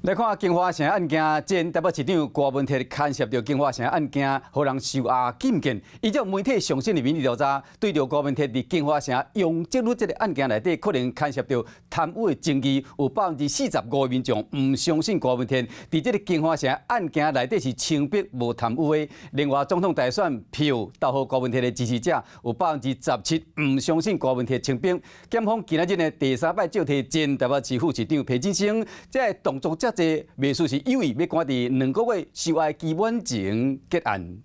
来看金华城案件，前台北市长郭文铁牵涉到金华城案件，互人受压禁见。依照媒体上新的民意调查，对着郭文铁伫金华城用这个案件内底，可能牵涉到贪污的争议，有45%的民众唔相信郭文铁伫这个金华城案件内底是清白无贪污的。另外，总统大选票投予郭文铁的支持者有17%唔相信郭文铁清白。检方今仔日呢第3摆招提前台北市副市长裴金星，这动作遮济，未输是有意要赶伫2个月受害期满前结案。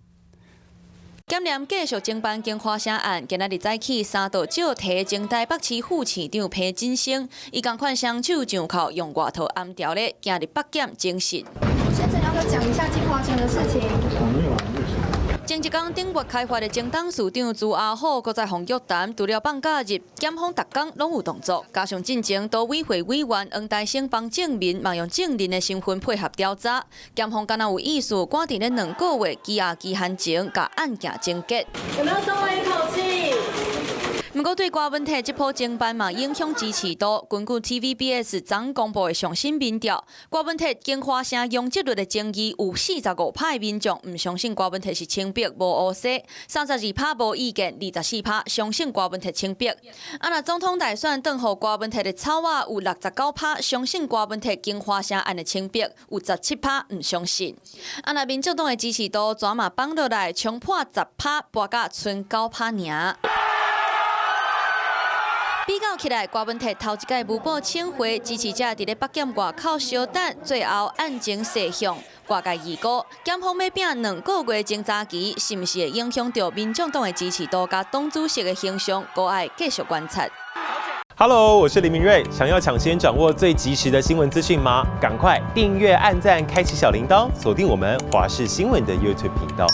检验继续侦办金华城案，今仔日早起3度照提前台北市副市长裴金星，伊共款双手上铐用外套按条咧，今日北检证实。先生，要不要讲一下金华城的事情？前一天顶月开发的前董事长朱阿虎，搁在防约谈，除了放假日，检方逐天拢有动作。加上进前都委会委员黄大成帮证明，嘛用证人的身份配合调查。检方敢若有意思，赶伫咧2个月羁押期限前，甲案件终结。有没有松了一口气？不过对郭文铁这波侦办嘛影响支持度。根据 TVBS 昨公布的上新民调，郭文铁金华城用这类的争议，有45%的民众唔相信郭文铁是清白无污洗，32%无意见，24%相信郭文铁清白。若总统大选等候郭文铁的草案有69%相信郭文铁金华城案的清白，有17%唔相信。若民众党的支持度全嘛放落来，冲破10%，跋到剩9%尔。比较起来，郭文铁头一届无报请回，支持者伫咧北检外口稍等，最后案情细向外界预估，检方要拼2个月侦查期，是毋是会影响到民众党的支持度甲党主席的形象，都要继续观察。Hello， 我是林明瑞，想要抢先掌握最及时的新闻资讯吗？赶快订阅、按赞、开启小铃铛，锁定我们华视新闻的 YouTube 频道。